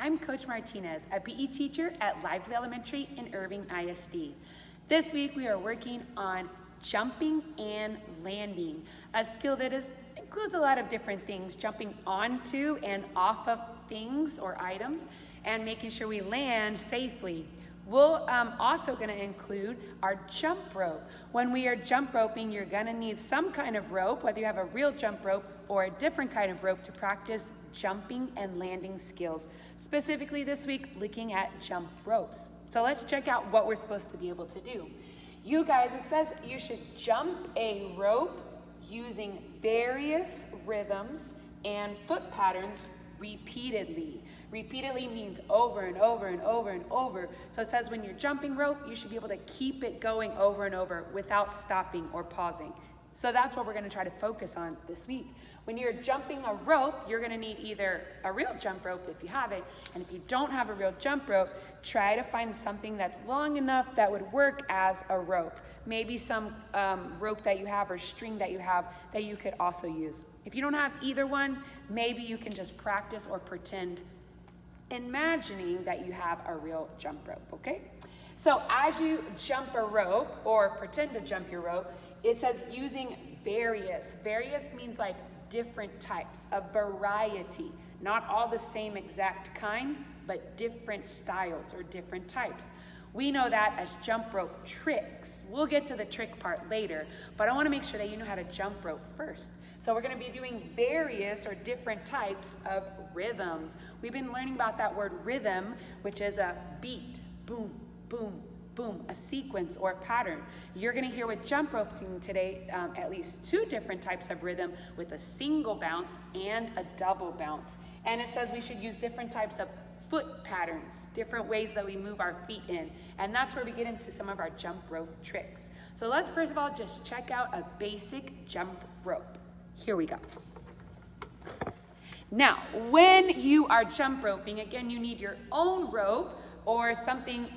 I'm Coach Martinez, a PE teacher at Lively Elementary in Irving ISD. This week we are working on jumping and landing, a skill that includes a lot of different things, jumping onto and off of things or items and making sure we land safely. We're also going to include our jump rope. When we are jump roping, you're going to need some kind of rope, whether you have a real jump rope or a different kind of rope, to practice jumping and landing skills. Specifically this week, looking at jump ropes. So let's check out what we're supposed to be able to do. You guys, it says you should jump a rope using various rhythms and foot patterns repeatedly. Repeatedly means over and over and over and over. So it says when you're jumping rope, you should be able to keep it going over and over without stopping or pausing. So that's what we're going to try to focus on this week. When you're jumping a rope, you're going to need either a real jump rope if you have it, and if you don't have a real jump rope, try to find something that's long enough that would work as a rope. Maybe some rope that you have or string that you have that you could also use. If you don't have either one, maybe you can just practice or pretend, imagining that you have a real jump rope, okay? So as you jump a rope or pretend to jump your rope, it says using various. Various means like different types, a variety, not all the same exact kind, but different styles or different types. We know that as jump rope tricks. We'll get to the trick part later, but I want to make sure that you know how to jump rope first. So we're going to be doing various or different types of rhythms. We've been learning about that word rhythm, which is a beat, boom, boom, boom, a sequence or a pattern. You're going to hear with jump roping today at least two different types of rhythm with a single bounce and a double bounce. And it says we should use different types of foot patterns, different ways that we move our feet in. And that's where we get into some of our jump rope tricks. So let's first of all just check out a basic jump rope. Here we go. Now, when you are jump roping, again, you need your own rope or something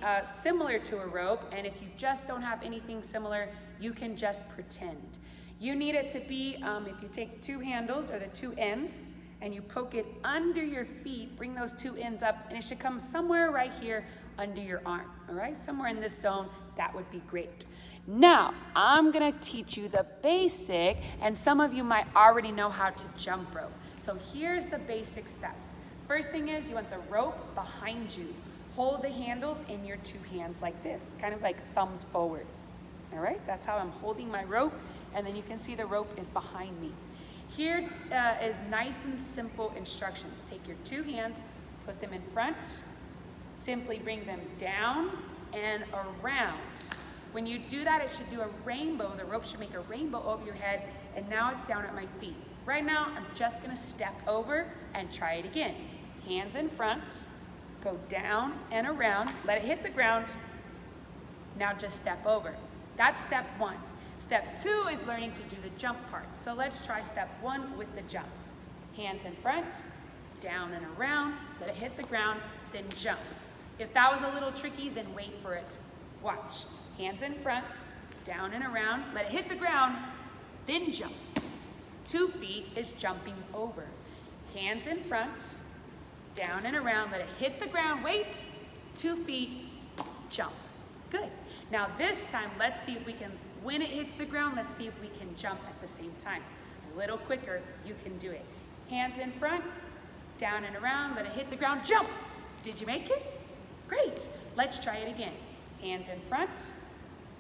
similar to a rope, and if you just don't have anything similar, you can just pretend. You need it to be, if you take two handles or the two ends, and you poke it under your feet, bring those two ends up, and it should come somewhere right here under your arm, all right? Somewhere in this zone, that would be great. Now, I'm gonna teach you the basic, and some of you might already know how to jump rope. So here's the basic steps. First thing is you want the rope behind you. Hold the handles in your two hands like this, kind of like thumbs forward. All right, that's how I'm holding my rope, and then you can see the rope is behind me. Here is nice and simple instructions. Take your two hands, put them in front, simply bring them down and around. When you do that, it should do a rainbow. The rope should make a rainbow over your head, and now it's down at my feet. Right now, I'm just gonna step over and try it again. Hands in front, go down and around, let it hit the ground. Now just step over. That's step one. Step two is learning to do the jump part. So let's try step one with the jump. Hands in front, down and around, let it hit the ground, then jump. If that was a little tricky, then wait for it. Watch. Hands in front, down and around, let it hit the ground, then jump. 2 feet is jumping over. Hands in front, down and around, let it hit the ground, wait, 2 feet, jump. Good. Now this time, let's see if we can, when it hits the ground, let's see if we can jump at the same time. A little quicker, you can do it. Hands in front, down and around, let it hit the ground, jump. Did you make it? Great. Let's try it again. Hands in front,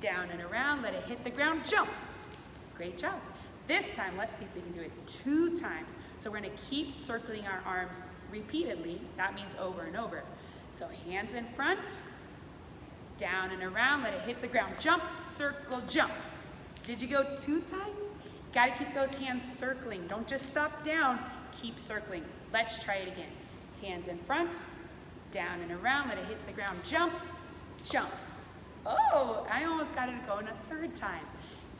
down and around, let it hit the ground, jump. Great job. This time, let's see if we can do it 2 times. So we're gonna keep circling our arms repeatedly. That means over and over. So hands in front, down and around, let it hit the ground, jump, circle, jump. Did you go 2 times? Gotta keep those hands circling. Don't just stop down, keep circling. Let's try it again. Hands in front, down and around, let it hit the ground, jump, jump. Oh, I almost got it going a 3rd time.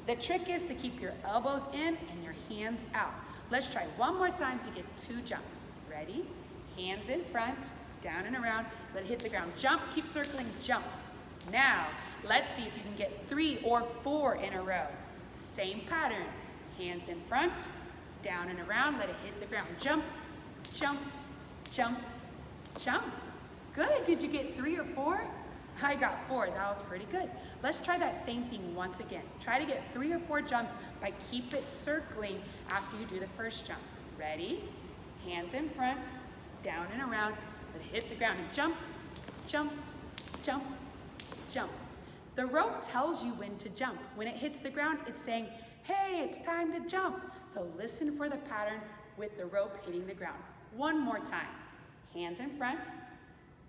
The trick is to keep your elbows in and your hands out. Let's try one more time to get 2 jumps. Ready? Hands in front, down and around, let it hit the ground, jump, keep circling, jump. Now, let's see if you can get 3 or 4 in a row. Same pattern. Hands in front, down and around, let it hit the ground, jump, jump, jump, jump. Good, did you get 3 or 4? I got 4, that was pretty good. Let's try that same thing once again. Try to get 3 or 4 jumps, but keep it circling after you do the first jump. Ready? Hands in front, down and around, but hit the ground and jump, jump, jump, jump. The rope tells you when to jump. When it hits the ground, it's saying, hey, it's time to jump. So listen for the pattern with the rope hitting the ground. One more time. Hands in front,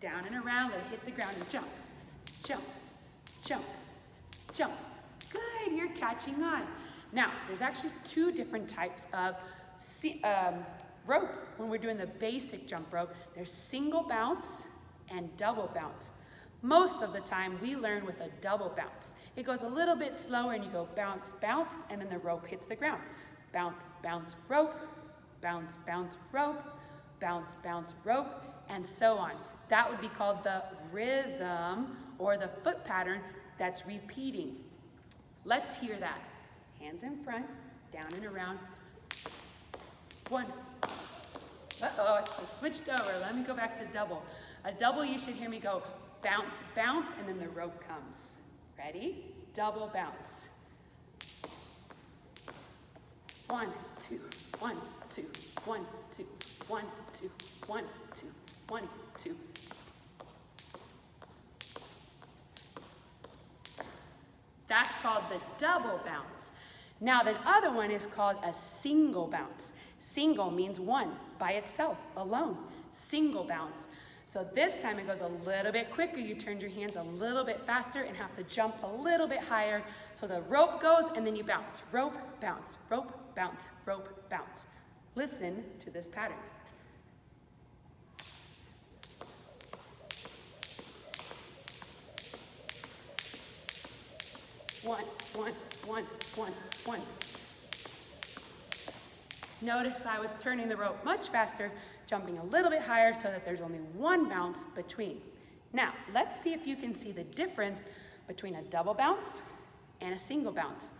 down and around, let it hit the ground and jump, jump, jump, jump. Good, you're catching on. Now, there's actually 2 different types of rope when we're doing the basic jump rope. There's single bounce and double bounce. Most of the time, we learn with a double bounce. It goes a little bit slower and you go bounce, bounce, and then the rope hits the ground. Bounce, bounce, rope, bounce, bounce, rope, bounce, bounce, rope, and so on. That would be called the rhythm or the foot pattern that's repeating. Let's hear that. Hands in front, down and around. 1. Uh-oh, it's switched over. Let me go back to double. A double, you should hear me go bounce, bounce, and then the rope comes. Ready? Double bounce. 1, 2, 1, 2, 1, 2, 1, 2, 1, 2, 1, 2. That's called the double bounce. Now the other one is called a single bounce. Single means one, by itself, alone. Single bounce. So this time it goes a little bit quicker. You turn your hands a little bit faster and have to jump a little bit higher. So the rope goes and then you bounce. Rope, bounce, rope, bounce, rope, bounce. Listen to this pattern. One, one, one, one, one. Notice I was turning the rope much faster, jumping a little bit higher so that there's only one bounce between. Now, let's see if you can see the difference between a double bounce and a single bounce.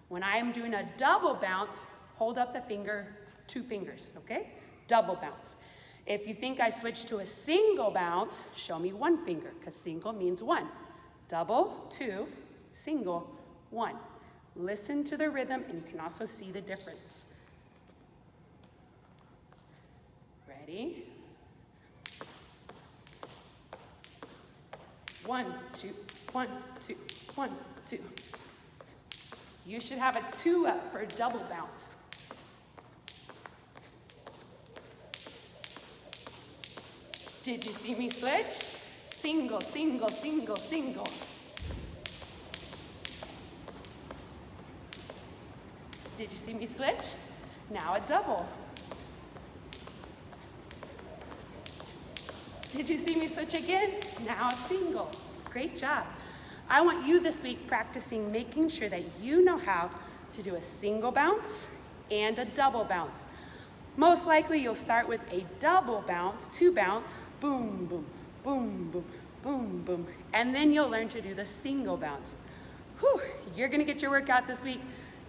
When I am doing a double bounce, hold up the finger, 2 fingers, okay? Double bounce. If you think I switched to a single bounce, show me 1 finger, because single means 1. Double, 2, single, 1. Listen to the rhythm and you can also see the difference. Ready? 1, 2, 1, 2, 1, 2. You should have a 2 up for a double bounce. Did you see me switch? Single, single, single, single. Did you see me switch? Now a double. Did you see me switch again? Now a single. Great job. I want you this week practicing making sure that you know how to do a single bounce and a double bounce. Most likely you'll start with a double bounce, 2 bounce, boom, boom, boom, boom, boom, boom, and then you'll learn to do the single bounce. Whew, you're gonna get your workout this week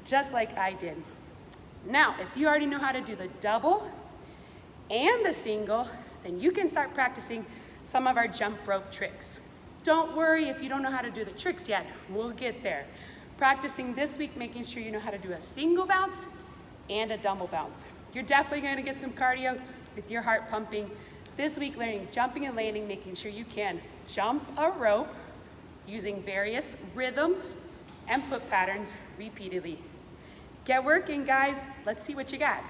just like I did. Now, if you already know how to do the double and the single, then you can start practicing some of our jump rope tricks. Don't worry if you don't know how to do the tricks yet, we'll get there. Practicing this week, making sure you know how to do a single bounce and a double bounce. You're definitely gonna get some cardio with your heart pumping. This week, learning jumping and landing, making sure you can jump a rope using various rhythms and foot patterns repeatedly. Get working, guys. Let's see what you got.